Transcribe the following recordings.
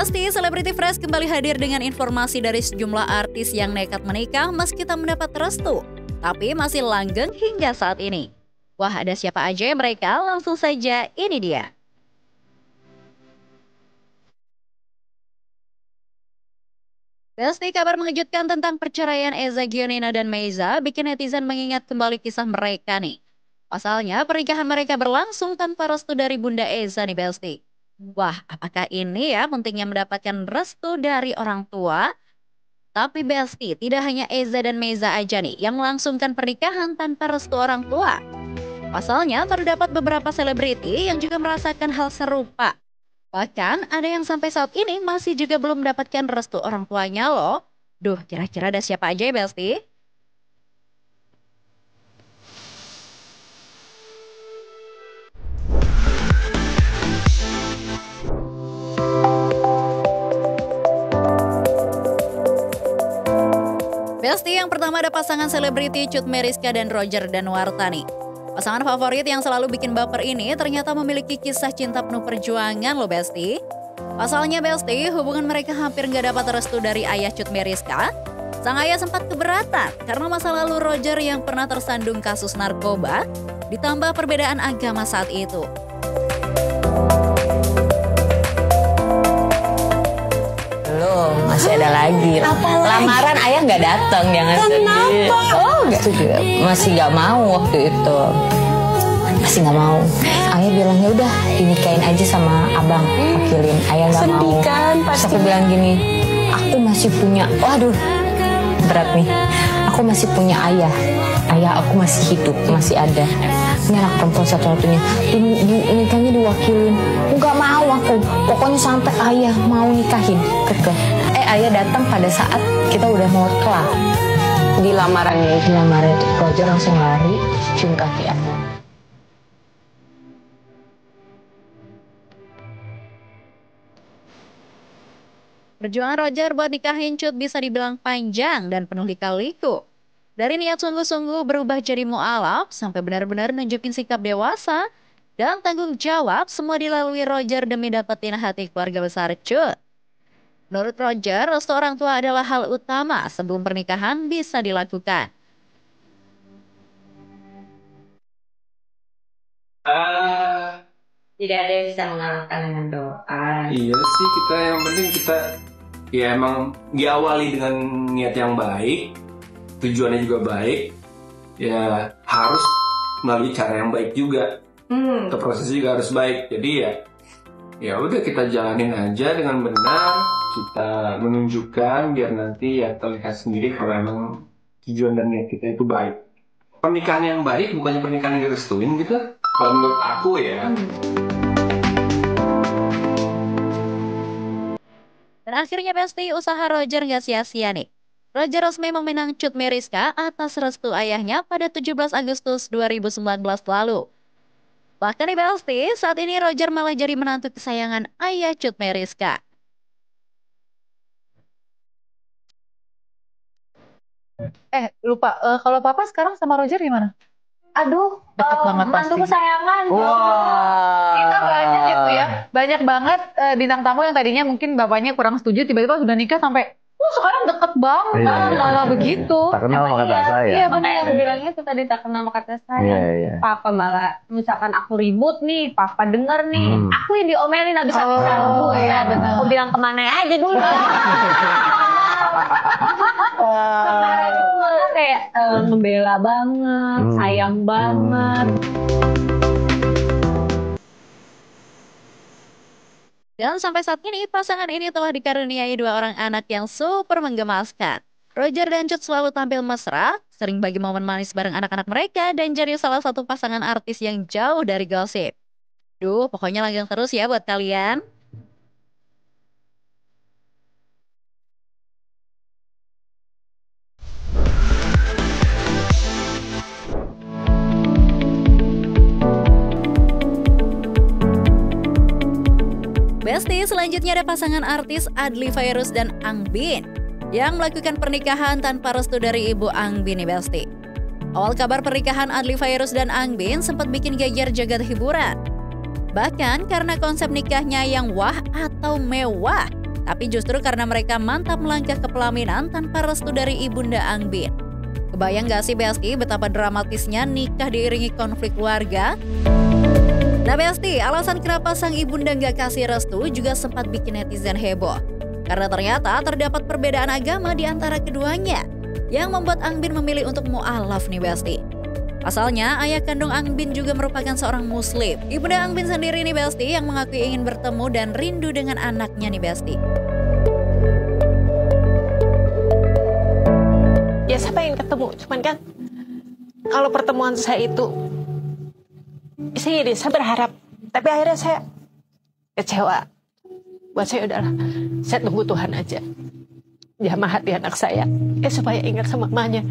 Besti, selebriti Fresh kembali hadir dengan informasi dari sejumlah artis yang nekat menikah meski tak mendapat restu, tapi masih langgeng hingga saat ini. Wah, ada siapa aja ya mereka? Langsung saja, ini dia. Besti, kabar mengejutkan tentang perceraian Eza Gionino dan Meiza bikin netizen mengingat kembali kisah mereka nih. Pasalnya, pernikahan mereka berlangsung tanpa restu dari Bunda Eza nih, Besti. Wah, apakah ini ya pentingnya mendapatkan restu dari orang tua? Tapi Besti, tidak hanya Eza dan Meiza aja nih yang melangsungkan pernikahan tanpa restu orang tua. Pasalnya, terdapat beberapa selebriti yang juga merasakan hal serupa. Bahkan ada yang sampai saat ini masih juga belum mendapatkan restu orang tuanya loh. Duh, kira-kira ada siapa aja ya, Besti? Besti, yang pertama ada pasangan selebriti Cut Meyriska dan Roger Danuarta nih. Pasangan favorit yang selalu bikin baper ini ternyata memiliki kisah cinta penuh perjuangan loh, Besti. Pasalnya, Besti, hubungan mereka hampir nggak dapat restu dari ayah Cut Meyriska. Sang ayah sempat keberatan karena masa lalu Roger yang pernah tersandung kasus narkoba, ditambah perbedaan agama saat itu. Masih ada lagi. Lamaran ayah nggak datang, jangan sedih. Oh, nggak juga. Masih nggak mau waktu itu. Masih nggak mau. Ayah bilang ya udah dinikahin aja sama abang, wakilin. Ayah nggak mau. Sedih kan pasti. Aku bilang gini, aku masih punya. Waduh, berat nih. Aku masih punya ayah. Ayah aku masih hidup, masih ada. Ini anak perempuan satu-satunya. Nikahnya diwakilin. Nggak mau aku. Pokoknya sampai ayah mau nikahin. Kekeh. Ayah datang pada saat kita udah mau kelar. Di lamarannya Itu Roger langsung lari, cium kaki aku. Perjuangan Roger buat nikahin Cut bisa dibilang panjang dan penuh lika-liku. Dari niat sungguh-sungguh berubah jadi mualaf sampai benar-benar nunjukin sikap dewasa dan tanggung jawab, semua dilalui Roger demi dapetin hati keluarga besar Cut. Menurut Roger, restu orang tua adalah hal utama sebelum pernikahan bisa dilakukan. Tidak ada yang bisa mengalahkan dengan doa. Iya sih, kita yang penting kita ya emang diawali dengan niat yang baik, tujuannya juga baik, ya harus melalui cara yang baik juga. Ke proses juga harus baik. Jadi ya udah kita jalanin aja dengan benar, kita menunjukkan biar nanti ya terlihat sendiri kalau emang tujuan dan niat kita itu baik. Pernikahan yang baik bukannya pernikahan yang direstuin gitu. Kalau menurut aku ya. Dan akhirnya Besti, usaha Roger nggak sia-sia nih. Roger resmi meminang Cut Meyriska atas restu ayahnya pada 17 Agustus 2019 lalu. Bahkan di Besti, saat ini Roger malah jadi menantu kesayangan ayah Cut Meyriska. Lupa. Kalau papa sekarang sama Roger gimana? aduh, Deket banget pasti. mantu kesayangan. Wah. Kita banyak gitu ya. Banyak banget bintang tamu yang tadinya mungkin bapaknya kurang setuju, tiba-tiba sudah nikah sampai, sekarang deket banget. Iya. Malah begitu. Tak kenal sama kata saya. Iya, makanya aku bilangnya tuh tadi tak kenal sama kata saya. Iya. Papa malah, misalkan aku ribut nih, papa denger nih, aku yang diomelin habis aku tahu ya. Aku bilang kemana aja dulu. Kemarin itu malah kayak membela banget, sayang banget. Dan sampai saat ini, pasangan ini telah dikaruniai 2 orang anak yang super menggemaskan. Roger dan Cut selalu tampil mesra, sering bagi momen manis bareng anak-anak mereka, dan jadi salah satu pasangan artis yang jauh dari gosip. Duh, pokoknya langgeng terus ya buat kalian. Besti, selanjutnya ada pasangan artis Adly Fairuz dan Angbin yang melakukan pernikahan tanpa restu dari ibu Angbin nih, Besti. Awal kabar pernikahan Adly Fairuz dan Angbin sempat bikin geger jagat hiburan. Bahkan karena konsep nikahnya yang wah atau mewah, Tapi justru karena mereka mantap melangkah ke pelaminan tanpa restu dari ibunda Angbin. Kebayang gak sih Besti betapa dramatisnya nikah diiringi konflik keluarga? Nah Besti, alasan kenapa sang ibunda gak kasih restu juga sempat bikin netizen heboh. Karena ternyata terdapat perbedaan agama di antara keduanya yang membuat Angbin memilih untuk mu'alaf nih Besti. Pasalnya, ayah kandung Angbin juga merupakan seorang muslim. Ibunda Angbin sendiri nih Besti yang mengakui ingin bertemu dan rindu dengan anaknya nih Besti. Ya saya pengen ketemu, cuman kan kalau pertemuan saya itu saya berharap, tapi akhirnya saya kecewa. Buat saya udahlah, saya tunggu Tuhan aja. Jamah hati anak saya, supaya ingat sama mamanya.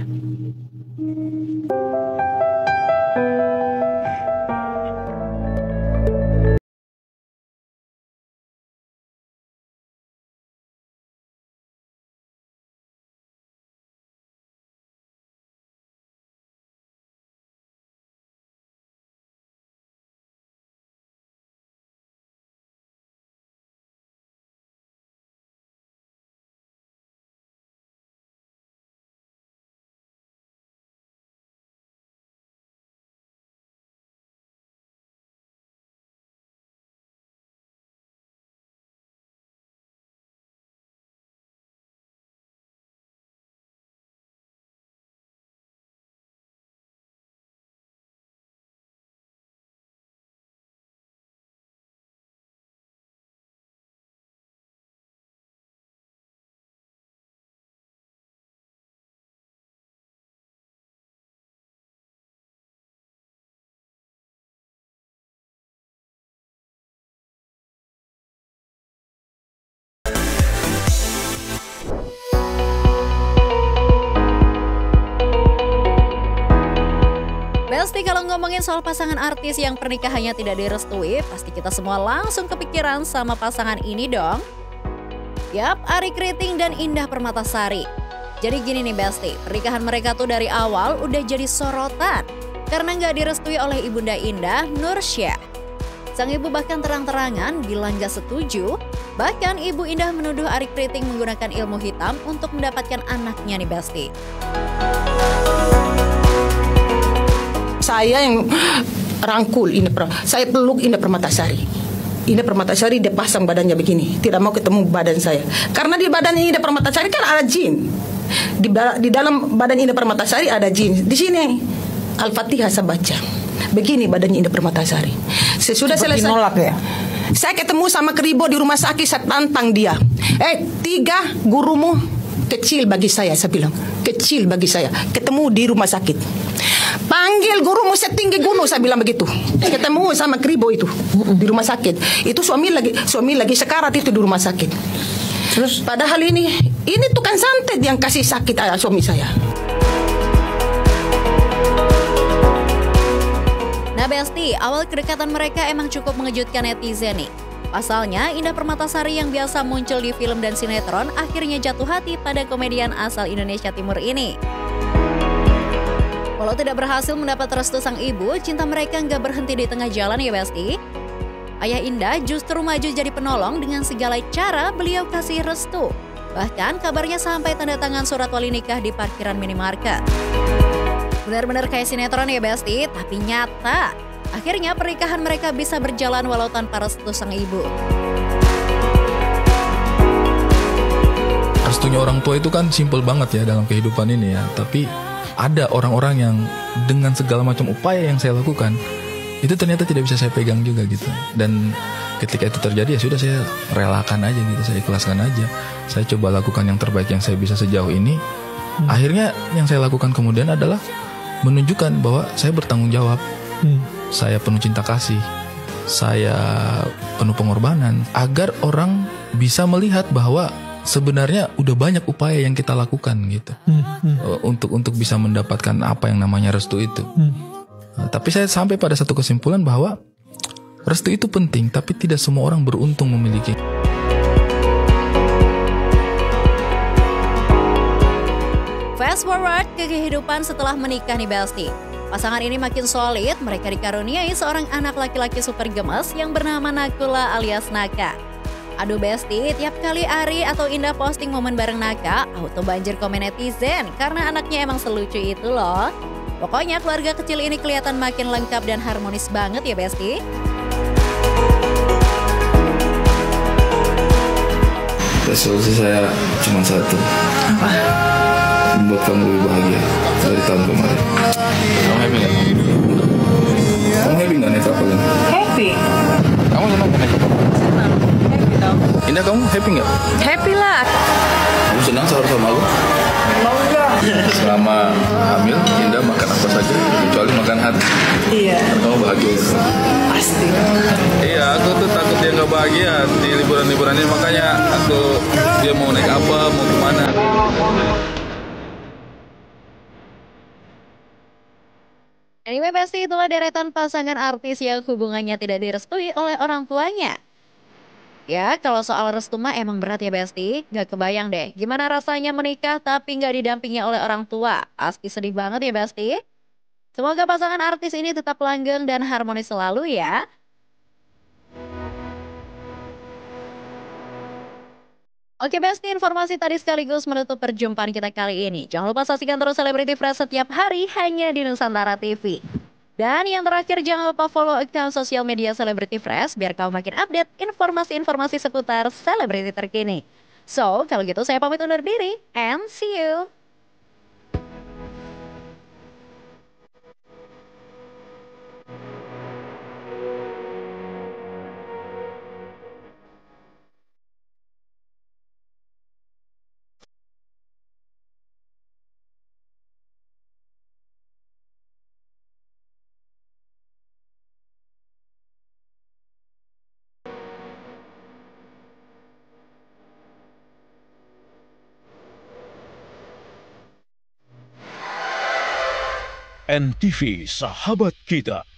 Besti, kalau ngomongin soal pasangan artis yang pernikahannya tidak direstui, pasti kita semua langsung kepikiran sama pasangan ini dong. Yap, Arie Kriting dan Indah Permatasari. Jadi gini nih Besti, pernikahan mereka tuh dari awal udah jadi sorotan karena nggak direstui oleh ibunda Indah, Nursyah. Sang ibu bahkan terang-terangan bilang gak setuju. Bahkan ibu Indah menuduh Arie Kriting menggunakan ilmu hitam untuk mendapatkan anaknya nih Besti. Saya yang rangkul saya peluk Indah Permatasari. Indah Permatasari dia pasang badannya begini, tidak mau ketemu badan saya. Karena di badannya Indah Permatasari kan ada jin. Di dalam badan Indah Permatasari ada jin. Di sini Al-Fatihah saya baca. Begini badannya Indah Permatasari. Sesudah selesai nolak ya. Saya ketemu sama Kribo di rumah sakit, saya tantang dia. 3 gurumu kecil bagi saya bilang. Kecil bagi saya. Ketemu di rumah sakit. Panggil gurumu setinggi gunung, saya bilang begitu. Ketemu sama Kribo itu di rumah sakit. Itu suami lagi sekarat itu di rumah sakit. Terus padahal ini tukang santet yang kasih sakit suami saya. Nah Besti, awal kedekatan mereka emang cukup mengejutkan netizen nih. Pasalnya, Indah Permatasari yang biasa muncul di film dan sinetron akhirnya jatuh hati pada komedian asal Indonesia Timur ini. Walau tidak berhasil mendapat restu sang ibu, cinta mereka nggak berhenti di tengah jalan ya Besti. Ayah Indah justru maju jadi penolong dengan segala cara beliau kasih restu. Bahkan kabarnya sampai tanda tangan surat wali nikah di parkiran minimarket. Benar-benar kayak sinetron ya Besti, tapi nyata. Akhirnya pernikahan mereka bisa berjalan walau tanpa restu sang ibu. Restunya orang tua itu kan simpel banget ya dalam kehidupan ini ya. Tapi ada orang-orang yang dengan segala macam upaya yang saya lakukan, itu ternyata tidak bisa saya pegang juga gitu. Dan ketika itu terjadi ya sudah, saya relakan aja gitu, saya ikhlaskan aja. Saya coba lakukan yang terbaik yang saya bisa sejauh ini. Akhirnya yang saya lakukan kemudian adalah menunjukkan bahwa saya bertanggung jawab. Saya penuh cinta kasih, saya penuh pengorbanan, agar orang bisa melihat bahwa sebenarnya udah banyak upaya yang kita lakukan gitu, untuk bisa mendapatkan apa yang namanya restu itu. Tapi saya sampai pada satu kesimpulan bahwa restu itu penting, tapi tidak semua orang beruntung memiliki. Fast forward ke kehidupan setelah menikah nih Besti. Pasangan ini makin solid, mereka dikaruniai seorang anak laki-laki super gemes yang bernama Nakula alias Naka. Aduh Besti, tiap kali Ari atau Indah posting momen bareng Naka, auto banjir komen netizen karena anaknya emang selucu itu loh. Pokoknya keluarga kecil ini kelihatan makin lengkap dan harmonis banget ya Besti. Resolusi saya cuma satu. Apa? Membuat kamu lebih bahagia dari tahun kemarin. Kamu happy nggak? Kamu happy nggak naik kapal ini? Happy. Kamu senang nggak naik kapal? Senang. Happy dong. Indah, kamu happy nggak? Happy lah. Kamu senang sahur sama aku? Mau enggak? Selama hamil, Indah makan apa saja, kecuali makan hati. Iya. Kamu bahagia. Pasti. Iya, aku tuh takut dia nggak bahagia di liburan-liburan ini, makanya dia mau naik apa, mau kemana. Anyway Besti, itulah deretan pasangan artis yang hubungannya tidak direstui oleh orang tuanya. Ya, kalau soal restu mah emang berat ya Besti. Gak kebayang deh, gimana rasanya menikah tapi gak didampingi oleh orang tua. Pasti sedih banget ya Besti. Semoga pasangan artis ini tetap langgeng dan harmonis selalu ya. Oke Besti, informasi tadi sekaligus menutup perjumpaan kita kali ini. Jangan lupa saksikan terus Celebrity Fresh setiap hari hanya di Nusantara TV. Dan yang terakhir jangan lupa follow akun sosial media Celebrity Fresh biar kamu makin update informasi-informasi seputar selebriti terkini. So, kalau gitu saya pamit undur diri and see you. NTV Sahabat Kita